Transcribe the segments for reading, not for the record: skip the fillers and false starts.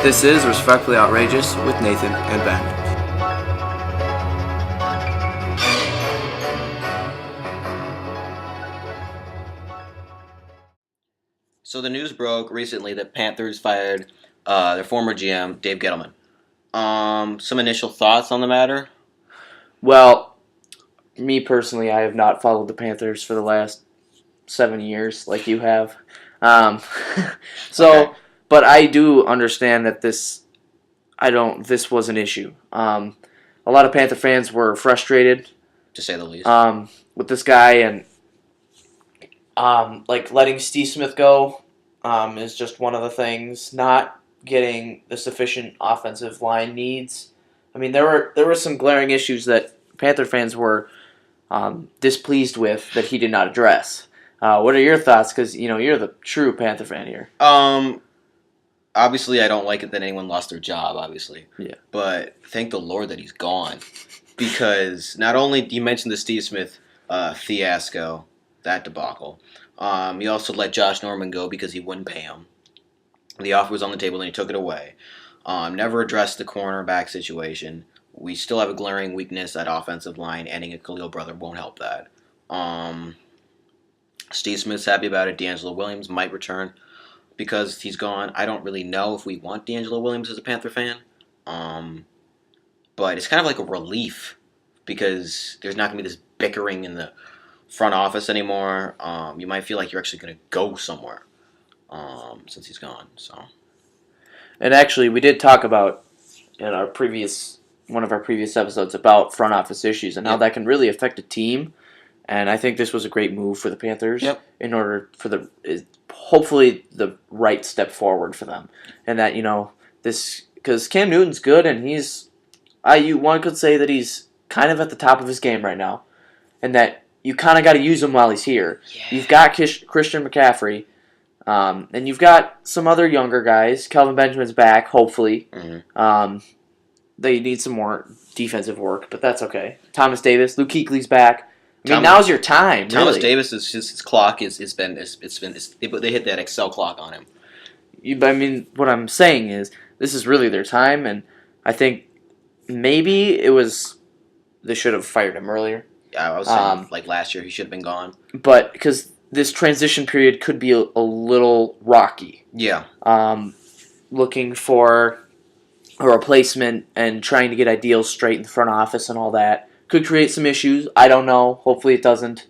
This is Respectfully Outrageous with Nathan and Ben. So the news broke recently that Panthers fired their former GM, Dave Gettleman. Some initial thoughts on the matter? Well, me personally, I have not followed the Panthers for the last 7 years like you have. Um, Okay. but I do understand that this was an issue. A lot of Panther fans were frustrated To say the least. with this guy, and like letting Steve Smith go is just one of the things. Not getting the sufficient offensive line needs. I mean, there were some glaring issues that Panther fans were displeased with that he did not address. What are your thoughts? Because you're the true Panther fan here. Obviously, I don't like it that anyone lost their job, obviously. Yeah. But thank the Lord that he's gone. Because not only, you mentioned the Steve Smith fiasco, that debacle, he also let Josh Norman go because he wouldn't pay him. The offer was on the table and he took it away. Never addressed the cornerback situation. We still have a glaring weakness at offensive line. Adding a Khalil brother won't help that. Steve Smith's happy about it. D'Angelo Williams might return because he's gone. I don't really know if we want D'Angelo Williams as a Panther fan. But it's kind of like a relief because there's not going to be this bickering in the front office anymore. You might feel like you're actually going to go somewhere since he's gone. So, And actually, we did talk about in one of our previous episodes about front office issues and how that can really affect a team. And I think this was a great move for the Panthers in order for hopefully the right step forward for them. And that this, because Cam Newton's good and one could say that he's kind of at the top of his game right now, and that you kind of got to use him while he's here. Yeah. You've got Christian McCaffrey. And you've got some other younger guys. Kelvin Benjamin's back, hopefully. Mm-hmm. They need some more defensive work, but that's okay. Thomas Davis, Luke Kuechly's back. I mean, now's your time. Thomas really. Davis his clock they hit that Excel clock on him. I mean, what I'm saying is this is really their time, and I think maybe they should have fired him earlier. Yeah, I was saying like last year he should have been gone. But because this transition period could be a little rocky. Yeah. Looking for a replacement and trying to get ideals straight in the front office and all that could create some issues. I don't know. Hopefully it doesn't.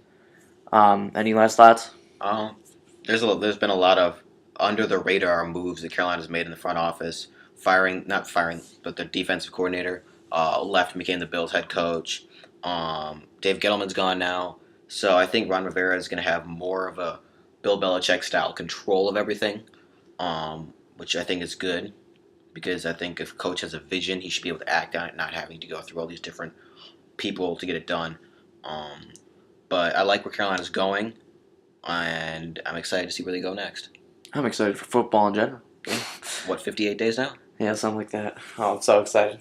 Any last thoughts? There's been a lot of under the radar moves that Carolina's made in the front office. Not firing, but the defensive coordinator left and became the Bills head coach. Dave Gettleman's gone now. So I think Ron Rivera is going to have more of a Bill Belichick style control of everything, which I think is good because I think if a coach has a vision, he should be able to act on it, not having to go through all these different people to get it done. But I like where Carolina's going, and I'm excited to see where they go next. I'm excited for football in general. What, 58 days now? Yeah, something like that. Oh, I'm so excited.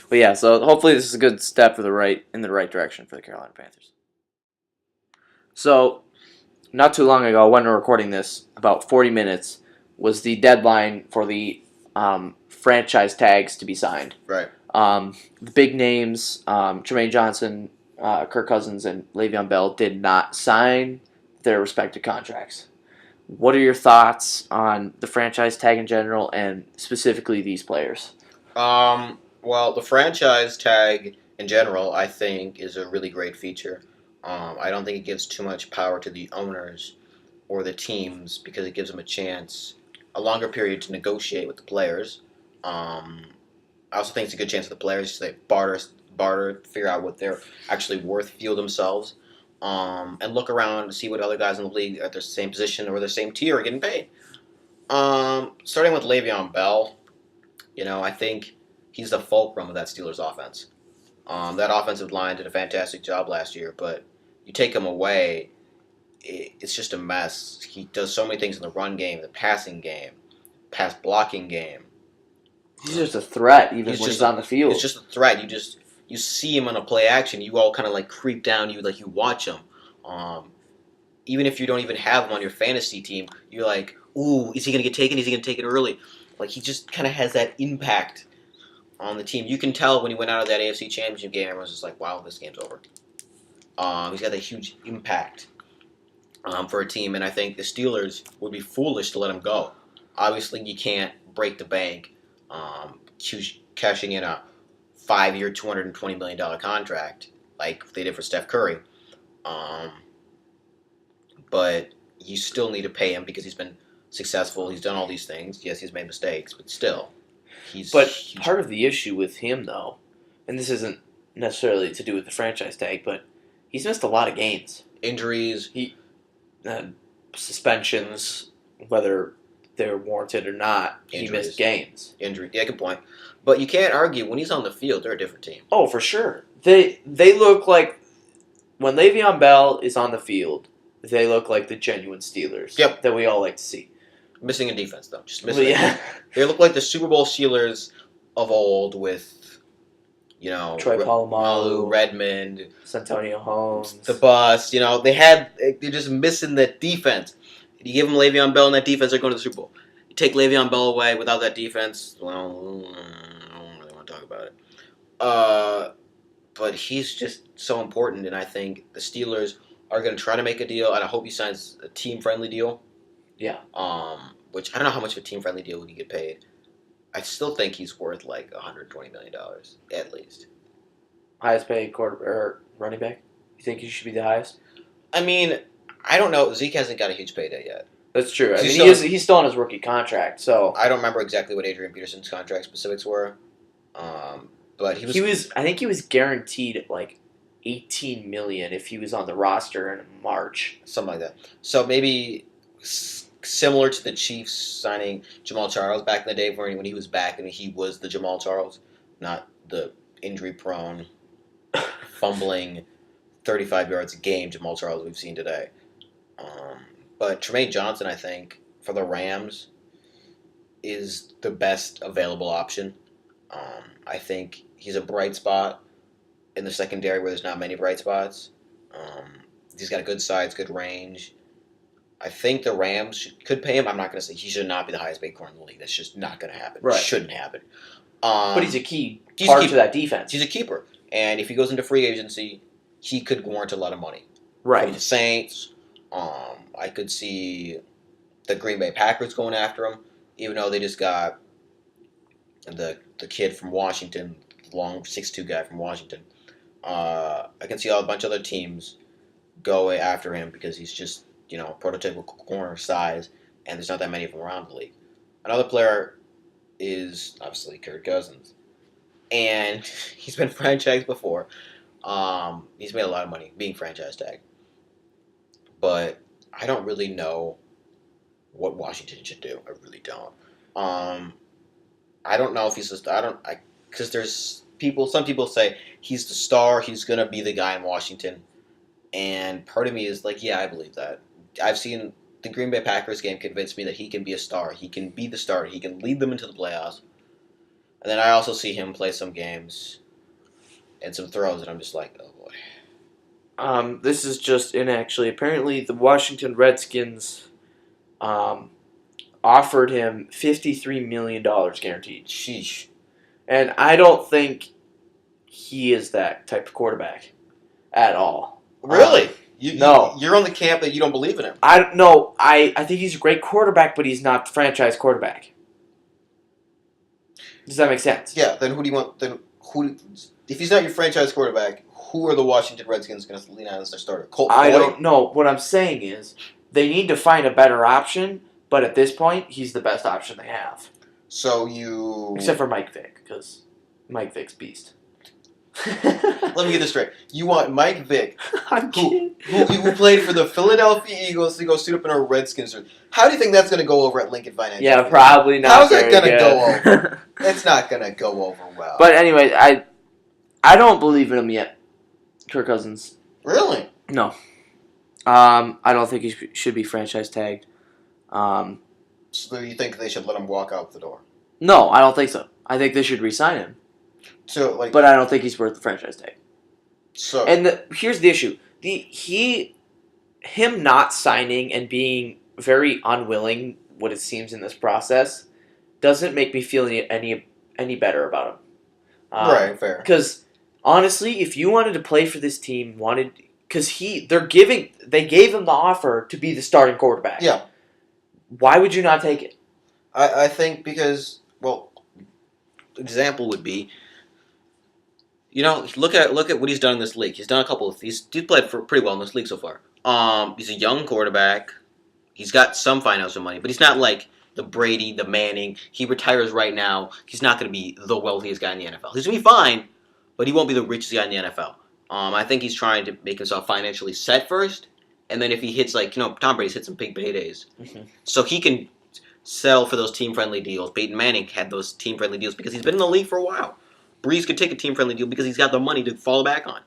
But yeah, so hopefully this is a good step in the right direction for the Carolina Panthers. So, not too long ago, when we're recording this, about 40 minutes, was the deadline for the franchise tags to be signed. Right. The big names, Jermaine Johnson, Kirk Cousins, and Le'Veon Bell did not sign their respective contracts. What are your thoughts on the franchise tag in general and specifically these players? Well, the franchise tag in general, I think, is a really great feature. I don't think it gives too much power to the owners or the teams because it gives them a longer period to negotiate with the players. I also think it's a good chance for the players to barter, figure out what they're actually worth, feel themselves, and look around to see what other guys in the league at their same position or their same tier are getting paid. Starting with Le'Veon Bell, I think he's the fulcrum of that Steelers offense. That offensive line did a fantastic job last year, but you take him away, it's just a mess. He does so many things in the run game, the passing game, pass blocking game. He's just a threat even when he's on the field. It's just a threat. You see him on a play action, you all kind of like creep down, you watch him. Even if you don't even have him on your fantasy team, you're like, ooh, is he going to get taken? Is he going to take it early? Like, he just kind of has that impact on the team. You can tell when he went out of that AFC Championship game, everyone's just like, wow, this game's over. He's got that huge impact for a team, and I think the Steelers would be foolish to let him go. Obviously, you can't break the bank cashing in a 5-year, $220 million contract like they did for Steph Curry. But you still need to pay him because he's been successful. He's done all these things. Yes, he's made mistakes, but still. Part of the issue with him, though, and this isn't necessarily to do with the franchise tag, but he's missed a lot of games. Injuries. Suspensions, whether they're warranted or not, Injuries. He missed games. Injury. Yeah, good point. But you can't argue, when he's on the field, they're a different team. Oh, for sure. They look like, when Le'Veon Bell is on the field, they look like the genuine Steelers that we all like to see. Missing in defense, though. Just missing. Yeah. They look like the Super Bowl Steelers of old with, Troy Polamalu, Redmond, Santonio Holmes, the bus. They're just missing that defense. You give them Le'Veon Bell in that defense, they're going to the Super Bowl. You take Le'Veon Bell away without that defense, well, I don't really want to talk about it. But he's just so important, and I think the Steelers are going to try to make a deal, and I hope he signs a team-friendly deal. Yeah. Which I don't know how much of a team-friendly deal would he get paid. I still think he's worth like $120 million at least. Highest paid running back? You think he should be the highest? I mean, I don't know. Zeke hasn't got a huge payday yet. That's true. I mean, he's still on his rookie contract, so I don't remember exactly what Adrian Peterson's contract specifics were. But he was. I think he was guaranteed like $18 million if he was on the roster in March, something like that. So maybe similar to the Chiefs signing Jamal Charles back in the day when he was back and he was the Jamal Charles, not the injury-prone, fumbling 35 yards a game Jamal Charles we've seen today. But Tremaine Johnson, I think, for the Rams, is the best available option. I think he's a bright spot in the secondary where there's not many bright spots. He's got good size, good range. I think the Rams could pay him. I'm not going to say he should not be the highest paid corner in the league. That's just not going to happen. Right. It shouldn't happen. But he's a key part to that defense. He's a keeper. And if he goes into free agency, he could warrant a lot of money. Right. From the Saints. I could see the Green Bay Packers going after him, even though they just got the kid from Washington, the long 6'2" guy from Washington. I can see a bunch of other teams go after him because he's just, prototypical corner size, and there's not that many of them around the league. Another player is obviously Kirk Cousins, and he's been franchised before. He's made a lot of money being franchise tagged, but I don't really know what Washington should do. I really don't. I don't know if he's just. Because there's people. Some people say he's the star. He's gonna be the guy in Washington, and part of me is like, yeah, I believe that. I've seen the Green Bay Packers game convince me that he can be a star. He can be the starter. He can lead them into the playoffs. And then I also see him play some games and some throws, and I'm just like, oh boy. This is just actually. Apparently, the Washington Redskins offered him $53 million guaranteed. Sheesh. And I don't think he is that type of quarterback at all. Really? No. You're on the camp that you don't believe in him. I think he's a great quarterback, but he's not the franchise quarterback. Does that make sense? Yeah, then who do you want? If he's not your franchise quarterback, who are the Washington Redskins going to lean on as their starter? Colt I Boyd? don't know. What I'm saying is they need to find a better option, but at this point, he's the best option they have. So you... Except for Mike Vick, because Mike Vick's beast. Let me get this straight. You want Mike Vick, who played for the Philadelphia Eagles, to go suit up in a Redskins shirt. How do you think that's going to go over at Lincoln Financial? Yeah, probably not. How's that going to go over? It's not going to go over well. But anyway, I don't believe in him yet, Kirk Cousins. Really? No. I don't think he should be franchise tagged. So you think they should let him walk out the door? No, I don't think so. I think they should re-sign him. So, but I don't think he's worth the franchise tag. So, and here's the issue: him not signing and being very unwilling, what it seems in this process, doesn't make me feel any better about him. Right, fair. Because honestly, if you wanted to play for this team, because they gave him the offer to be the starting quarterback. Yeah. Why would you not take it? I think because, well, example would be, look at what he's done in this league. He's done he's played pretty well in this league so far. He's a young quarterback. He's got some financial money, but he's not like the Brady, the Manning. He retires right now. He's not going to be the wealthiest guy in the NFL. He's going to be fine, but he won't be the richest guy in the NFL. I think he's trying to make himself financially set first, and then if he hits Tom Brady's hit some big paydays, so he can sell for those team-friendly deals. Peyton Manning had those team-friendly deals because he's been in the league for a while. Breeze could take a team-friendly deal because he's got the money to fall back on.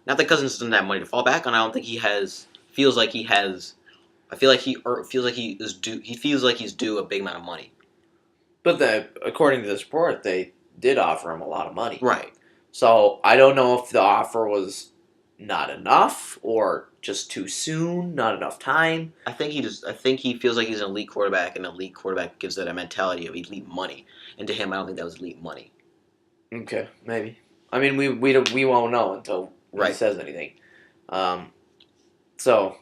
Not that Cousins doesn't have money to fall back on. I don't think he feels like he has. I feel like he feels like he is due. He feels like he's due a big amount of money. But according to this report, they did offer him a lot of money. Right. So I don't know if the offer was not enough or just too soon, not enough time. I think he feels like he's an elite quarterback, and an elite quarterback gives that a mentality of elite money. And to him, I don't think that was elite money. Okay, maybe. I mean, we won't know until he says anything. So,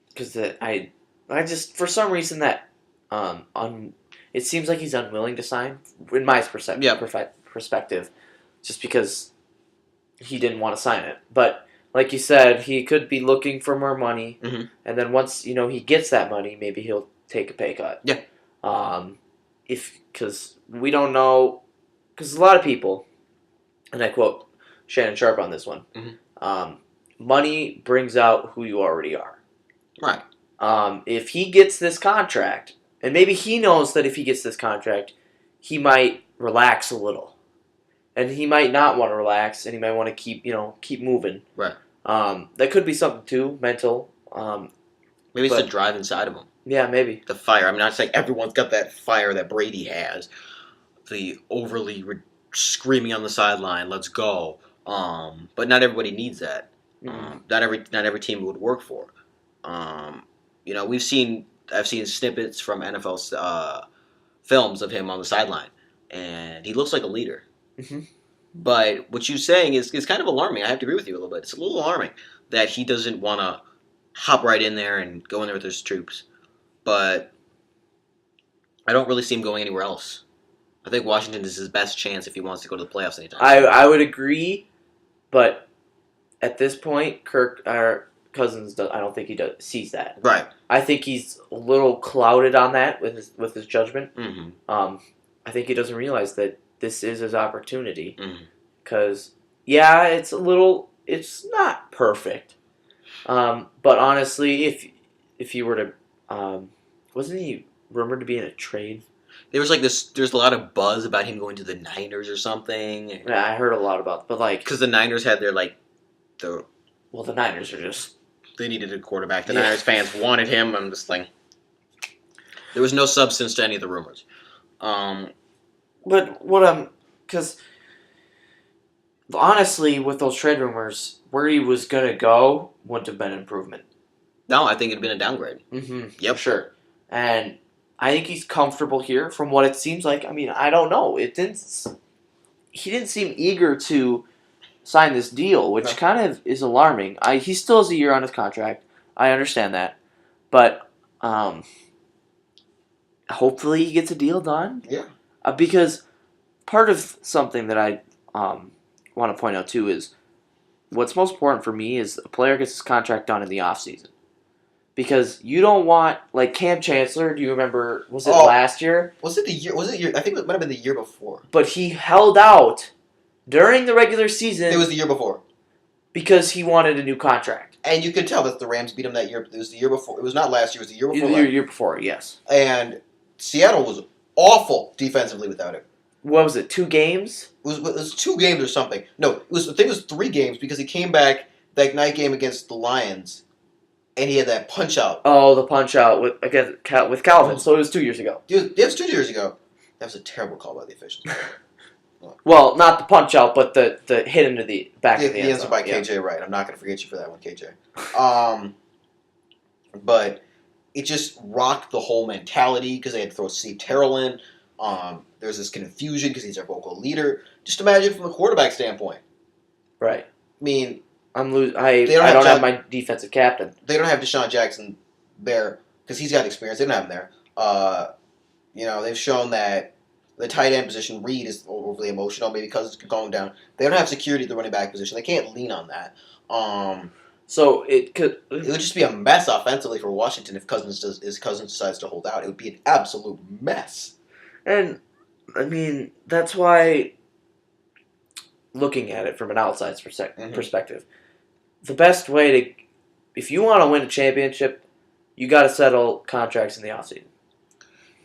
because I just for some reason that it seems like he's unwilling to sign in my perspective, just because he didn't want to sign it. But like you said, he could be looking for more money, and then once he gets that money, maybe he'll take a pay cut. Yeah. Because we don't know, because a lot of people, and I quote Shannon Sharp on this one, money brings out who you already are. Right. If he gets this contract, and maybe he knows that if he gets this contract, he might relax a little. And he might not want to relax, and he might want to keep moving. Right. That could be something too, mental. Maybe it's the drive inside of him. Yeah, maybe. The fire. I mean, not saying everyone's got that fire that Brady has. The overly screaming on the sideline, let's go. But not everybody needs that. Not every team would work for. I've seen snippets from NFL films of him on the sideline, and he looks like a leader. But what you're saying is kind of alarming. I have to agree with you a little bit. It's a little alarming that he doesn't want to hop right in there and go in there with his troops. But I don't really see him going anywhere else. I think Washington is his best chance if he wants to go to the playoffs anytime. I would agree, but at this point, Cousins, I don't think he sees that. Right. I think he's a little clouded on that with his judgment. I think he doesn't realize that this is his opportunity. Because, it's not perfect. But honestly, if you were to, wasn't he rumored to be in a trade? There's a lot of buzz about him going to the Niners or something. Yeah, I heard a lot about it, but because the Niners had their the Niners are just, they needed a quarterback. The Niners fans wanted him. I'm just like, there was no substance to any of the rumors. But because honestly, with those trade rumors, where he was gonna go wouldn't have been an improvement. No, I think it'd been a downgrade. Yep, for sure. And I think he's comfortable here, from what it seems like. I mean, I don't know. He didn't seem eager to sign this deal, which kind of is alarming. He still has a year on his contract. I understand that, but hopefully he gets a deal done. Yeah. Because part of something that I want to point out too is what's most important for me is a player gets his contract done in the offseason. Because you don't want, like Cam Chancellor, do you remember, was it last year? Was it the year? I think it might have been the year before. But he held out during the regular season. It was the year before. Because he wanted a new contract. And you could tell that the Rams beat him that year. It was the year before. It was not last year. It was the year before. The year before, yes. And Seattle was awful defensively without him. What was it, 2 games? It was 2 games or something. No, I think it was 3 games because he came back that night game against the Lions, and he had that punch-out. Oh, the punch-out with Calvin. So it was 2 years ago. It was 2 years ago. That was a terrible call by the officials. Well, not the punch-out, but the hit into the back of the end zone. By KJ Wright. I'm not going to forget you for that one, KJ. But it just rocked the whole mentality because they had to throw Steve Terrell in. There's this confusion because he's our vocal leader. Just imagine from a quarterback standpoint. Right. I mean, I They don't don't have have my defensive captain. they don't have Deshaun Jackson there because he's got experience. They don't have him there. They've shown that the tight end position, Reed, is overly emotional, maybe because it's going down. They don't have security at the running back position. They can't lean on that. So it It would just be a mess offensively for Washington if Cousins decides to hold out. It would be an absolute mess. And I mean, that's why, looking at it from an outside's perspective, the best way to, if you want to win a championship, you got to settle contracts in the offseason.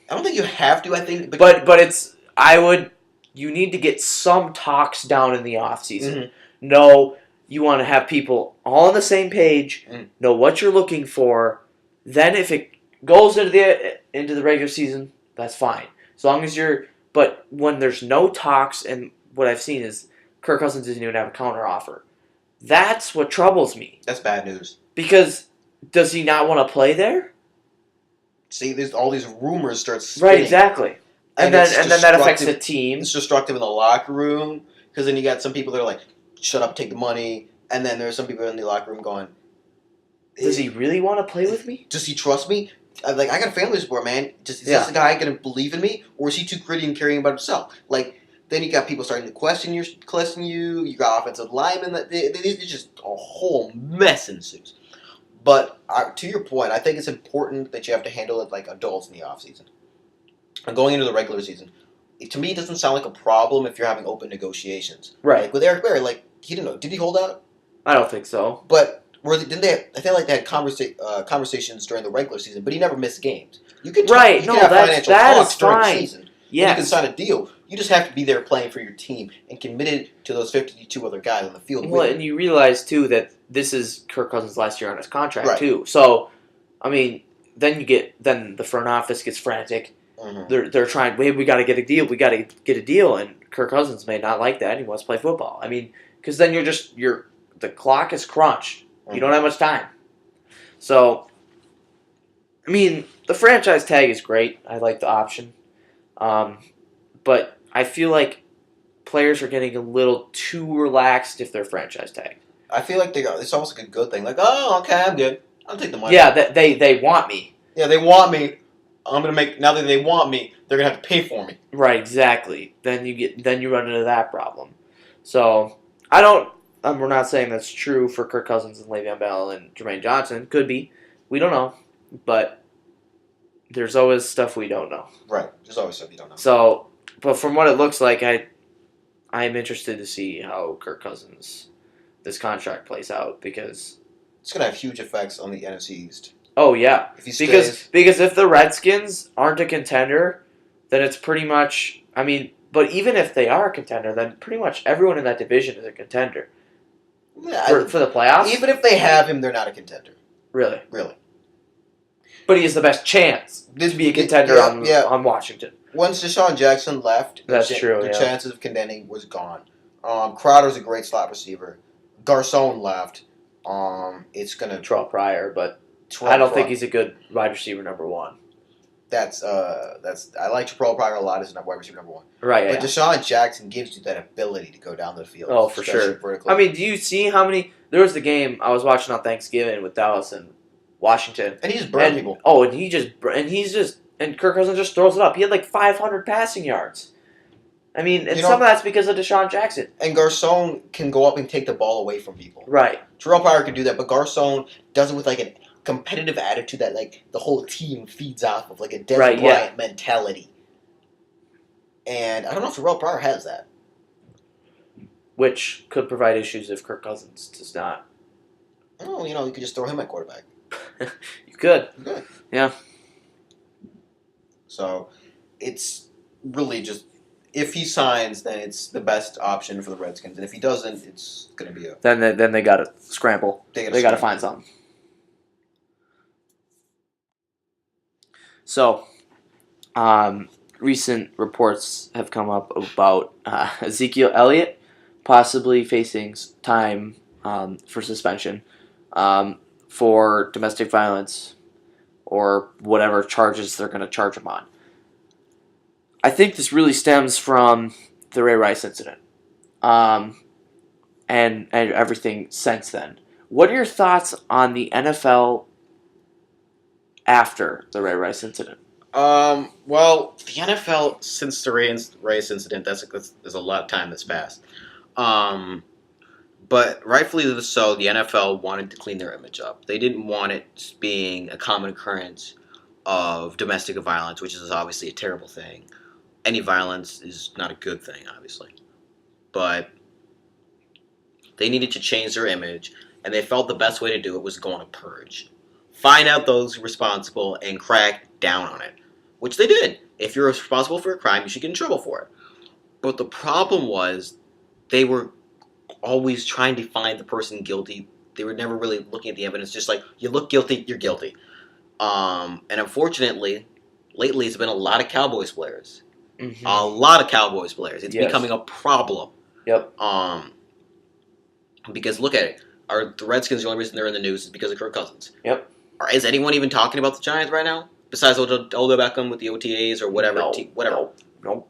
I don't think you have to. I think, but you need to get some talks down in the offseason. Mhm. No, you want to have people all on the same page, Mm. know what you're looking for. Then if it goes into the regular season, that's fine. As long as but when there's no talks, and what I've seen is Kirk Cousins doesn't even have a counter offer. That's what troubles me. that's bad news. Because does he not want to play there? See, there's all these rumors start spinning. Right, exactly. And then that affects the team. It's destructive in the locker room because then you got some people that are like, "Shut up, take the money," and then there's some people in the locker room going, Does he really want to play with me? Does he trust me? I got a family support, man. Is this the guy going to believe in me, or is he too gritty and caring about himself? Then you got people starting to question you. You got offensive linemen it's just a whole mess ensues. But to your point, I think it's important that you have to handle it like adults in the offseason. And going into the regular season, to me, it doesn't sound like a problem if you're having open negotiations. Right. Like with Eric Berry, he didn't know. Did he hold out? I don't think so. But didn't they? I feel like they had conversations during the regular season, but he never missed games. You could have financial talks during the season. Yes. You can sign a deal. You just have to be there playing for your team and committed to those 52 other guys on the field. Well, and you realize too that this is Kirk Cousins' last year on his contract Right. too. So, I mean, then the front office gets frantic. Mm-hmm. They're trying. We got to get a deal. We got to get a deal. And Kirk Cousins may not like that. He wants to play football. I mean, because then the clock is crunched. Mm-hmm. You don't have much time. So, I mean, the franchise tag is great. I like the option. But I feel like players are getting a little too relaxed if they're franchise tagged. I feel like it's almost like a good thing. Like, oh, okay, I'm good. I'll take the money. Yeah, they want me. Yeah, they want me. Now that they want me, they're gonna have to pay for me. Right, exactly. Then you run into that problem. So we're not saying that's true for Kirk Cousins and Le'Veon Bell and Jermaine Johnson. Could be. We don't know. But there's always stuff we don't know. Right. There's always stuff you don't know. So, but from what it looks like, I'm interested to see how Kirk Cousins this contract plays out because it's gonna have huge effects on the NFC East. Oh yeah, if he stays, because if the Redskins aren't a contender, then it's pretty much. I mean, but even if they are a contender, then pretty much everyone in that division is a contender for the playoffs. Even if they have him, they're not a contender. Really. But he has the best chance to be a contender on Washington. Once Deshaun Jackson left, that's true. The chances of contending was gone. Crowder's a great slot receiver. Garcon left. It's gonna Terrell Pryor, but I don't think he's a good wide receiver number one. That's I like Terrell Pryor a lot as a wide receiver number one. Right. But Deshaun Jackson gives you that ability to go down the field. Oh, for sure. Vertically. I mean, do you see how many? There was the game I was watching on Thanksgiving with Dallas and Washington, and he just burned people. Oh, and Kirk Cousins just throws it up. He had like 500 passing yards. I mean, and some of that's because of Deshaun Jackson. And Garcon can go up and take the ball away from people. Right. Terrell Pryor can do that, but Garcon does it with like a competitive attitude that like the whole team feeds off of, like a Des Bryant mentality. And I don't know if Terrell Pryor has that. Which could provide issues if Kirk Cousins does not. Oh, you could just throw him at quarterback. You could. Yeah. So, it's really just, if he signs, then it's the best option for the Redskins. And if he doesn't, it's going to be Then they got to scramble. They got to find something. So, recent reports have come up about Ezekiel Elliott possibly facing time for suspension for domestic violence or whatever charges they're going to charge him on. I think this really stems from the Ray Rice incident, and everything since then. What are your thoughts on the NFL after the Ray Rice incident? Well, the NFL since the race incident, there's a lot of time that's passed. But rightfully so, the NFL wanted to clean their image up. They didn't want it being a common occurrence of domestic violence, which is obviously a terrible thing. Any violence is not a good thing, obviously. But they needed to change their image, and they felt the best way to do it was go on a purge. Find out those responsible and crack down on it, which they did. If you're responsible for a crime, you should get in trouble for it. But the problem was they were always trying to find the person guilty. They were never really looking at the evidence, just like, you look guilty, you're guilty. And unfortunately, lately it's been a lot of Cowboys players. Mm-hmm. A lot of Cowboys players. It's Yes. becoming a problem. Yep. Because look at it. Are the Redskins the only reason they're in the news is because of Kirk Cousins? Yep. Is anyone even talking about the Giants right now? Besides Odell Beckham with the OTAs or whatever. Whatever. No.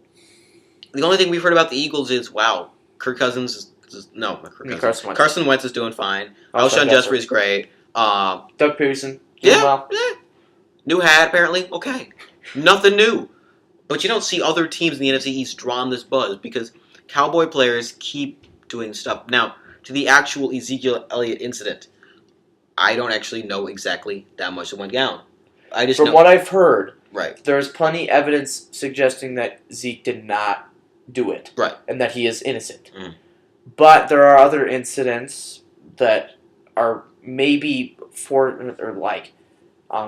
The only thing we've heard about the Eagles is, wow, Kirk Cousins is... No, not Kirk Cousins. Carson Wentz is doing fine. Alshon Jeffrey is great. Doug Pearson. Yeah, Well. yeah. New hat, apparently. Okay. Nothing new. But you don't see other teams in the NFC East drawing this buzz because Cowboy players keep doing stuff. Now, to the actual Ezekiel Elliott incident, I don't actually know exactly that much that went down. I just From know. what I've heard, Right. there's plenty evidence suggesting that Zeke did not do it. Right. And that he is innocent. Mm. But there are other incidents that are maybe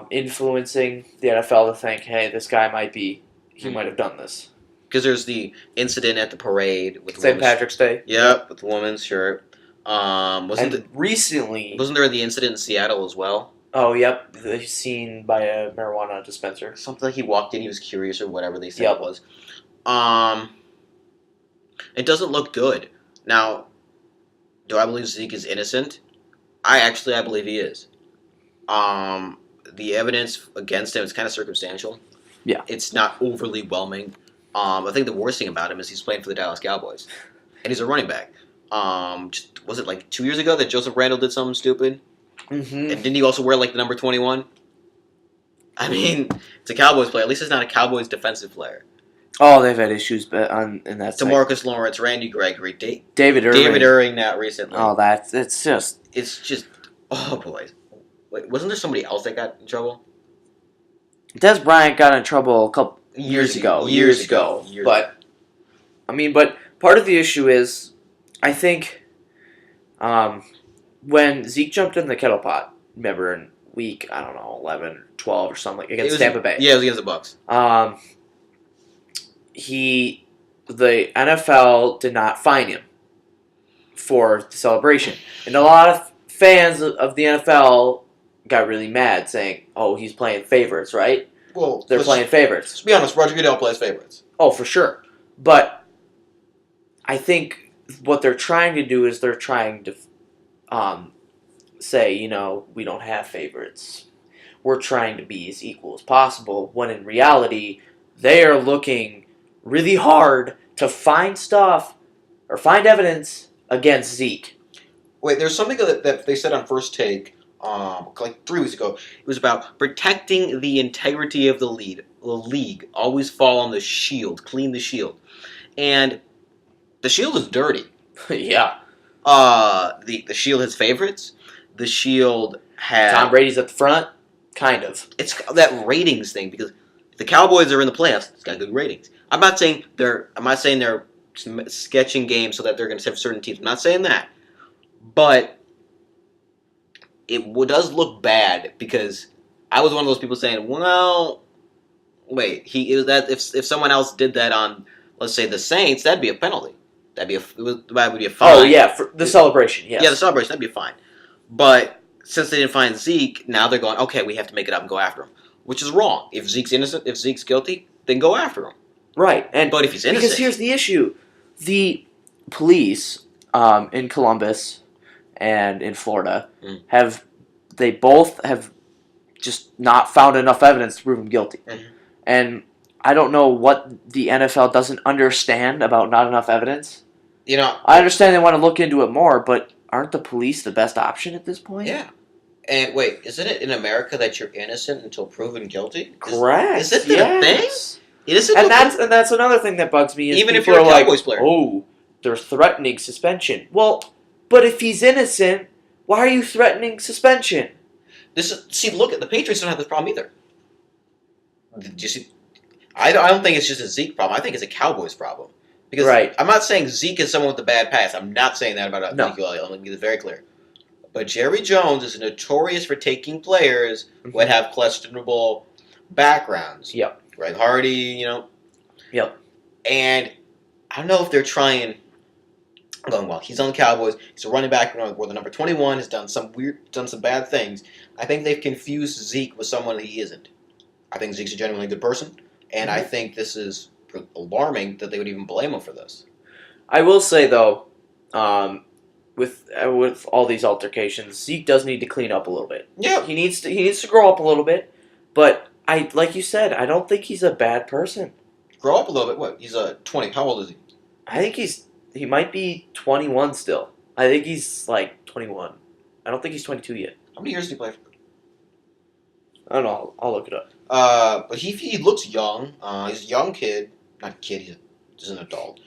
influencing the NFL to think, hey, this guy might have done this. Because there's the incident at the parade with St. Patrick's Day. Yep, with the woman's shirt. Recently... Wasn't there the incident in Seattle as well? Oh, yep. He's seen by a marijuana dispenser. Something like he walked in, he was curious or whatever they said Yep. it was. It doesn't look good. Now, do I believe Zeke is innocent? I believe he is. The evidence against him is kind of circumstantial. Yeah. It's not overly whelming. I think the worst thing about him is he's playing for the Dallas Cowboys. And he's a running back. Was it like 2 years ago that Joseph Randle did something stupid? Mm-hmm. And didn't he also wear like the number 21? I mean, it's a Cowboys player. At least it's not a Cowboys defensive player. Oh, they've had issues in that. DeMarcus Lawrence, Randy Gregory, David Irving. David Irving, not recently. Oh, it's just. Oh boy. Wait, wasn't there somebody else that got in trouble? Des Bryant got in trouble a couple years ago. But part of the issue is, I think, when Zeke jumped in the kettle pot, remember in week, 11, 12 or something, against Tampa Bay. Yeah, it was against the Bucks. The NFL did not fine him for the celebration. And a lot of fans of the NFL got really mad, saying, oh, he's playing favorites, right? Well, They're playing favorites. Let's be honest, Roger Goodell plays favorites. Oh, for sure. But I think what they're trying to do is they're trying to say, we don't have favorites. We're trying to be as equal as possible, when in reality, they are looking really hard to find stuff or find evidence against Zeke. Wait, there's something that they said on First Take like 3 weeks ago. It was about protecting the integrity of the league. Always fall on the shield. Clean the shield. And the shield is dirty. Yeah. The shield has favorites. The shield has... Tom Brady's at the front? Kind of. It's that ratings thing, because if the Cowboys are in the playoffs, it's got good ratings. I'm not saying they're sketching games so that they're going to have certain teams. I'm not saying that. But it does look bad, because I was one of those people saying, well, wait, if someone else did that on, let's say, the Saints, that'd be a penalty. That would be a fine. Oh, yeah, for the celebration, yes. Yeah, the celebration, that'd be a fine. But since they didn't find Zeke, now they're going, okay, we have to make it up and go after him. Which is wrong. If Zeke's innocent, if Zeke's guilty, then go after him. Right. But if he's innocent... Because here's the issue. The police in Columbus and in Florida both have just not found enough evidence to prove him guilty. Mm-hmm. And I don't know what the NFL doesn't understand about not enough evidence. You know, I understand they want to look into it more, but aren't the police the best option at this point? yeah. And wait, isn't it in America that you're innocent until proven guilty? Correct. Is it the thing? Innocent And that's another thing that bugs me is even if people you're a are like, Cowboys player. oh, they're threatening suspension. Well, but if he's innocent, why are you threatening suspension? Look at the Patriots don't have this problem either. Did you see? I don't think it's just a Zeke problem. I think it's a Cowboys problem. Because Right. I'm not saying Zeke is someone with a bad past. I'm not saying that about No. Ezekiel Elliott. Let me get this very clear. But Jerry Jones is notorious for taking players who would have questionable backgrounds. Yep. Greg Hardy, Yep. And I don't know if they're trying. Going well. He's on the Cowboys. He's a running back where the number 21 has done some bad things. I think they've confused Zeke with someone he isn't. I think Zeke's a genuinely good person, and I think this is alarming that they would even blame him for this. I will say though, with all these altercations, Zeke does need to clean up a little bit. Yeah. He needs to grow up a little bit. But like you said, I don't think he's a bad person. Grow up a little bit. What? He's 20. How old is he? I think he might be 21 still. I think he's like 21. I don't think he's 22 yet. How many years did he play for? I don't know. I'll look it up. But he looks young. He's a young kid. Not kid. He's just an adult.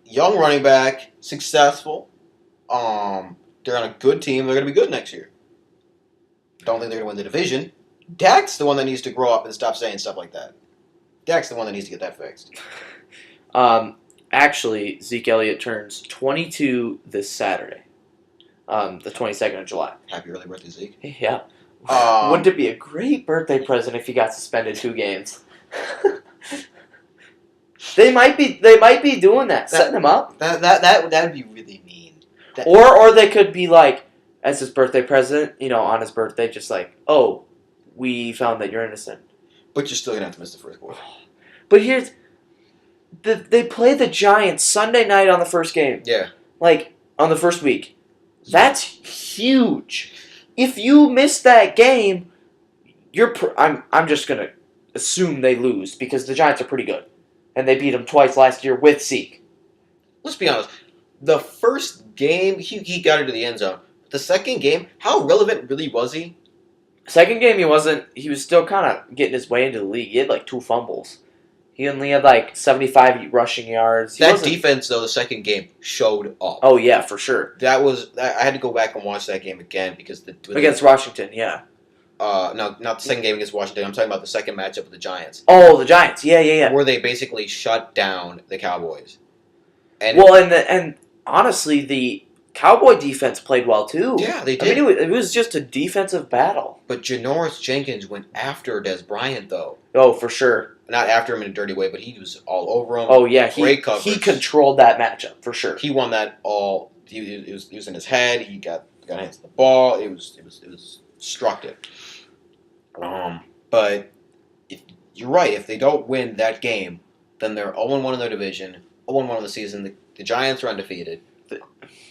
Young running back. Successful. They're on a good team. They're going to be good next year. Don't think they're going to win the division. Dak's the one that needs to grow up and stop saying stuff like that. Dak's the one that needs to get that fixed. Actually, Zeke Elliott turns 22 this Saturday, the 22nd of July. Happy early birthday, Zeke. Yeah. Wouldn't it be a great birthday present if he got suspended 2 games? They might be doing that, setting him up. That would be really mean. Or they could be like, as his birthday present, on his birthday, just like, oh, we found that you're innocent. But you're still going to have to miss the first quarter. But here's... They play the Giants Sunday night on the first game. Yeah. Like, on the first week. That's huge. If you miss that game, I'm just going to assume they lose because the Giants are pretty good. And they beat them twice last year with Zeke. Let's be honest. The first game, he got into the end zone. The second game, how relevant really was he? Second game, he was still kind of getting his way into the league. He had like 2 fumbles. He only had like 75 rushing yards. That defense, though, the second game showed up. Oh, yeah, for sure. I had to go back and watch that game again because against Washington, yeah. No, not the second game against Washington. I'm talking about the second matchup with the Giants. Oh, the Giants, yeah. Where they basically shut down the Cowboys. And honestly, the Cowboy defense played well too. Yeah, they did. I mean, it was just a defensive battle. But Janoris Jenkins went after Des Bryant, though. Oh, for sure. Not after him in a dirty way, but he was all over him. Oh yeah, Great coverage. He controlled that matchup for sure. He won that all. He was in his head. He got hands to the ball. It was destructive. But you're right. If they don't win that game, then they're 0-1 in their division, 0-1 in the season. The Giants are undefeated. Yeah.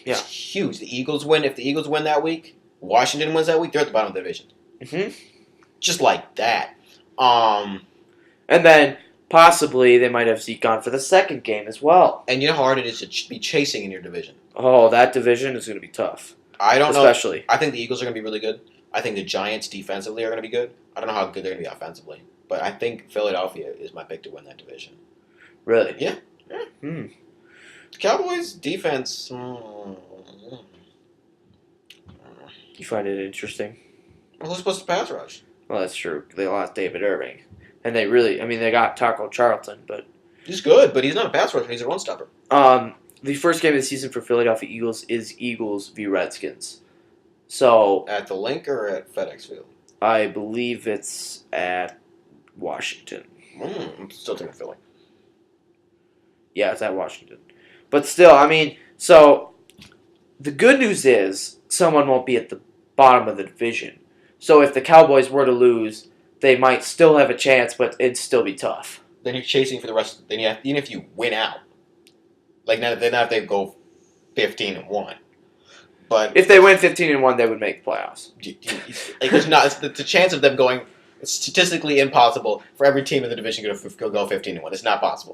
It's huge. The Eagles win. If the Eagles win that week, Washington wins that week, they're at the bottom of the division. Mm-hmm. Just like that. And then possibly they might have Zeke on for the second game as well. And you know how hard it is to be chasing in your division. Oh, that division is going to be tough. I don't know. Especially. I think the Eagles are going to be really good. I think the Giants defensively are going to be good. I don't know how good they're going to be offensively. But I think Philadelphia is my pick to win that division. Really? Yeah. Hmm. Cowboys defense. You find it interesting? Well, who's supposed to pass rush? Well, that's true. They lost David Irving. And they got Taco Charlton, but... He's good, but he's not a pass rusher. He's a run stopper. The first game of the season for Philadelphia Eagles is Eagles v. Redskins. So... At the Link or at FedEx Field? I believe it's at Washington. I'm still taking Philly. Yeah, it's at Washington. But still, I mean, so... The good news is someone won't be at the bottom of the division. So if the Cowboys were to lose, they might still have a chance, but it'd still be tough. Then you're chasing for the rest. Even if you win out, like not if they go 15-1, but if they win 15-1, they would make the playoffs. like there's not the chance of them going It's statistically impossible for every team in the division to go 15-1. It's not possible.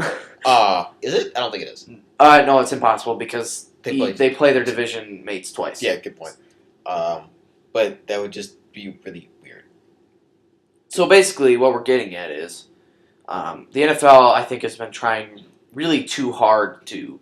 Is it? I don't think it is. No, it's impossible because They play their division mates twice. Yeah, good point. But that would just be really weird. So basically, what we're getting at is the NFL, I think, has been trying really too hard to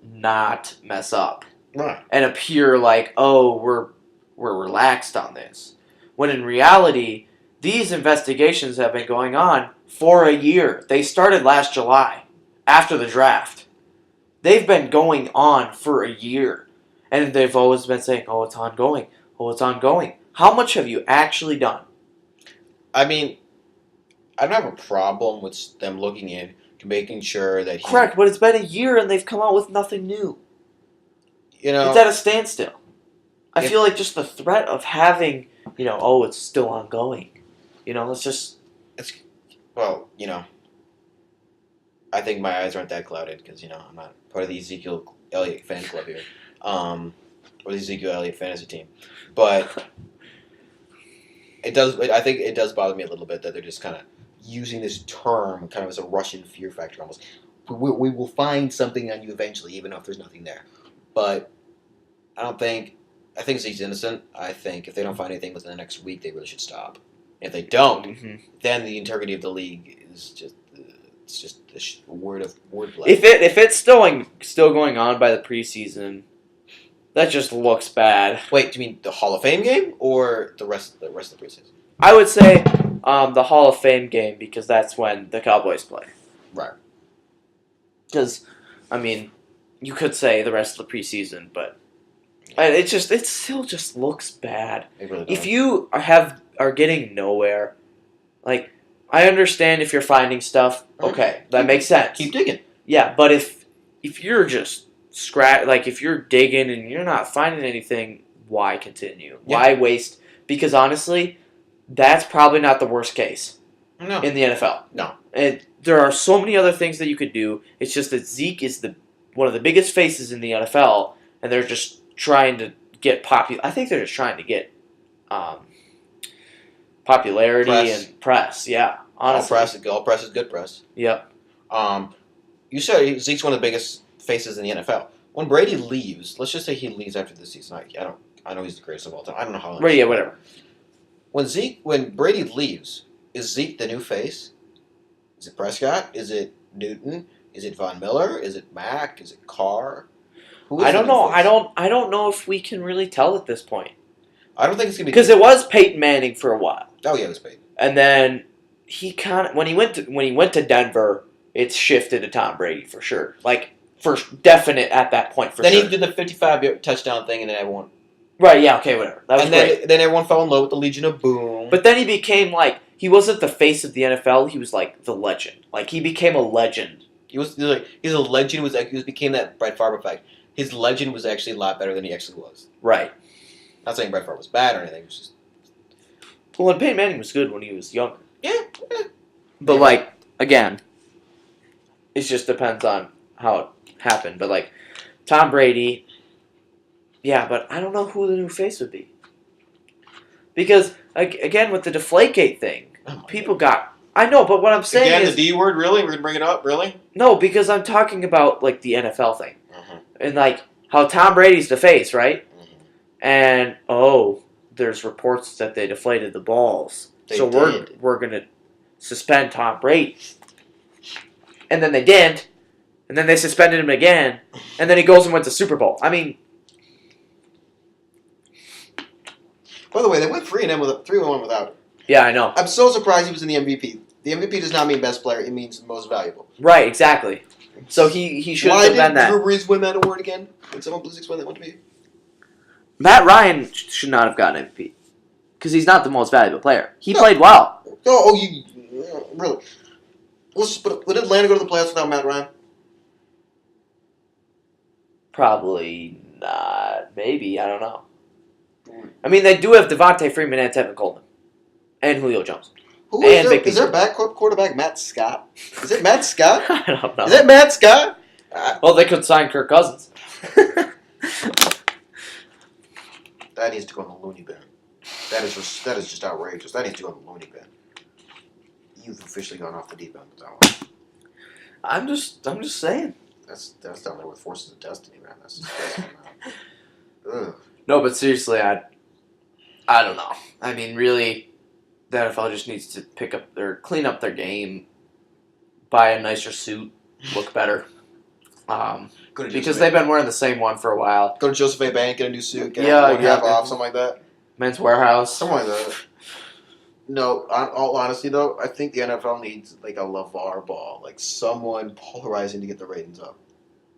not mess up Right. and appear like, oh, we're relaxed on this. When in reality, these investigations have been going on for a year. They started last July, after the draft. They've been going on for a year. And they've always been saying, oh, it's ongoing. Oh, it's ongoing. How much have you actually done? I mean, I don't have a problem with them looking in to making sure that Correct, but it's been a year and they've come out with nothing new. You know, It's at a standstill. I feel like just the threat of having, oh, it's still ongoing. It's just... Well, I think my eyes aren't that clouded because, I'm not part of the Ezekiel Elliott fan club here. Or the Ezekiel Elliott fantasy team. But I think it does bother me a little bit that they're just kind of using this term kind of as a Russian fear factor almost. We will find something on you eventually, even if there's nothing there. But I think Zeke's innocent. I think if they don't find anything within the next week, they really should stop. If they don't, then the integrity of the league is just a wordplay. If it's still going on by the preseason, that just looks bad. Wait, do you mean the Hall of Fame game or the rest of the preseason? I would say the Hall of Fame game because that's when the Cowboys play. Right. Because, you could say the rest of the preseason, but it still just looks bad. It really If does. you are getting nowhere, like, I understand if you're finding stuff. Okay, that makes sense. Keep digging. Yeah, but if you're just if you're digging and you're not finding anything, why continue? Yeah. Why waste? Because honestly, that's probably not the worst case No. in the NFL. No. And there are so many other things that you could do. It's just that Zeke is one of the biggest faces in the NFL, and they're just trying to get popular. I think they're just trying to get popularity and press. Yeah, honestly. All press is good press. Yep. You said Zeke's one of the biggest faces in the NFL. When Brady leaves, let's just say he leaves after this season. I know he's the greatest of all time. I don't know how long. Right, yeah, whatever. When Brady leaves, is Zeke the new face? Is it Prescott? Is it Newton? Is it Von Miller? Is it Mack? Is it Carr? I don't know. I don't know if we can really tell at this point. I don't think it's gonna be because it was Peyton Manning for a while. Oh yeah, it was Peyton. And then he kind of when he went to Denver, it's shifted to Tom Brady for sure. Like for definite at that point for then sure. Then he did the 55 touchdown thing, and then everyone. Right. Yeah. Okay. Whatever. That was great. Then everyone fell in love with the Legion of Boom. But then he became he wasn't the face of the NFL. He was like the legend. Like he became a legend. He's a legend. He became that Brett Favre effect. His legend was actually a lot better than he actually was. Right. Not saying Brett Favre was bad or anything. It was just. Well, and Peyton Manning was good when he was younger. Yeah. But again, it just depends on how it happened. But Tom Brady, yeah, but I don't know who the new face would be. Because again, with the Deflategate thing, people got. I know, but what I'm saying is the D word. Really, we're gonna bring it up. Really? No, because I'm talking about the NFL thing, and how Tom Brady's the face, right? And there's reports that they deflated the balls, so we're gonna suspend Tom Brady, and then they didn't, and then they suspended him again, and then he goes and wins the Super Bowl. I mean, by the way, they went 3-1 without him. Yeah, I know. I'm so surprised he was in the MVP. The MVP does not mean best player; it means the most valuable. Right, exactly. So he should have been that. Why did Drew Brees win that award again? Did someone please explain that one to me? Matt Ryan should not have gotten MVP because he's not the most valuable player. He played well. Really? Would Atlanta go to the playoffs without Matt Ryan? Probably not. Maybe. I don't know. I mean, they do have Devontae Freeman and Tevin Coleman. And Julio Jones. Is their backup quarterback Matt Scott? Is it Matt Scott? I don't know. Is it Matt Scott? Well, they could sign Kirk Cousins. That needs to go in the loony bin. That is just outrageous. That needs to go on the loony bin. You've officially gone off the deep end with that one. I'm just saying. That's down there with Forces of Destiny, man. That's disgusting, man. Ugh. No, but seriously, I don't know. I mean, really, the NFL just needs to clean up their game, buy a nicer suit, look better. Because they've been wearing the same one for a while. Go to Joseph A. Bank, get a new suit, get half off, something like that. Men's Warehouse. Something like that. No, on all honesty though, I think the NFL needs like a LeVar Ball, like someone polarizing to get the ratings up.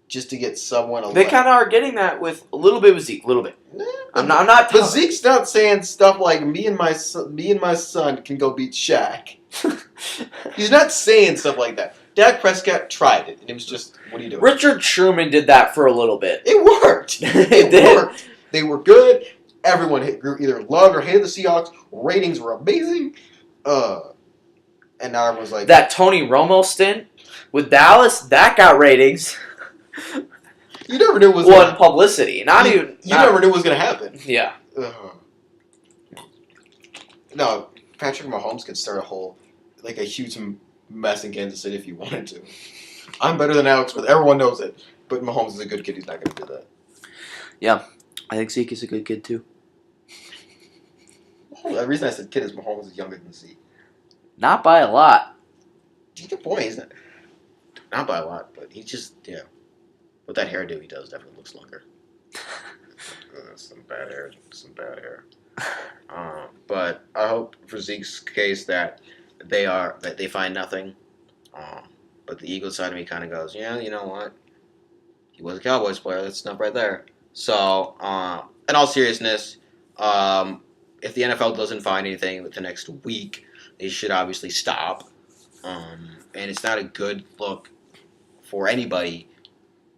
Just to get someone. They kind of are getting that with a little bit with Zeke, a little bit. Nah, I'm not. But Zeke's not saying stuff like me and my son can go beat Shaq. He's not saying stuff like that. Dak Prescott tried it, and it was just, what are you doing? Richard Sherman did that for a little bit. It worked. It did. Worked. They were good. Everyone either loved or hated the Seahawks. Ratings were amazing. And now everyone's like... That Tony Romo stint with Dallas, that got ratings. You never knew it was... publicity. You never knew it was going to happen. Yeah. No, Patrick Mahomes could start a huge mess in Kansas City if he wanted to. I'm better than Alex, but everyone knows it. But Mahomes is a good kid. He's not going to do that. Yeah. I think Zeke is a good kid, too. The reason I said kid is Mahomes is younger than Zeke. Not by a lot. Good point. He's not by a lot, but he just, with that hairdo he does, definitely looks longer. Some bad hair. But I hope for Zeke's case that they find nothing. But the Eagles side of me kind of goes, yeah, you know what? He was a Cowboys player. That's not right there. So, in all seriousness, if the NFL doesn't find anything with the next week, they should obviously stop. And it's not a good look for anybody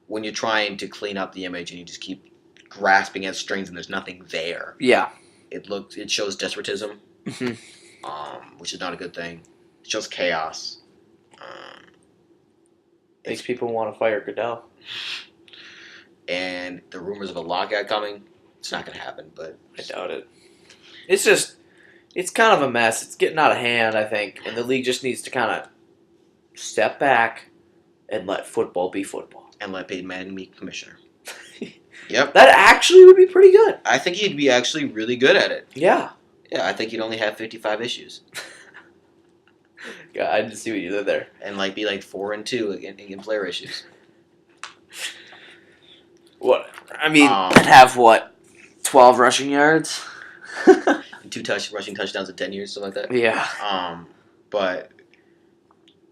when you're trying to clean up the image and you just keep grasping at strings and there's nothing there. Yeah. It shows despotism, which is not a good thing. It shows chaos. Makes people want to fire Goodell. And the rumors of a lockout coming, it's not going to happen, but... I doubt it. It's kind of a mess. It's getting out of hand, I think. And the league just needs to kind of step back and let football be football. And let Peyton Manning be commissioner. Yep. That actually would be pretty good. I think he'd be actually really good at it. Yeah. Yeah, I think he'd only have 55 issues. God, I didn't see what you did there. And be 4-2 in player issues. What? I mean, I'd have 12 rushing yards? 2 rushing touchdowns in 10 years, something like that. Yeah. But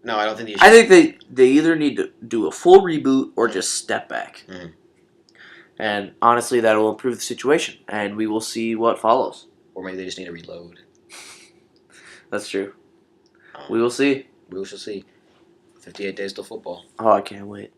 no, I don't think I think they either need to do a full reboot or just step back. Mm. And honestly, that will improve the situation, and we will see what follows. Or maybe they just need to reload. That's true. We will see. We shall see. 58 days till football. Oh, I can't wait.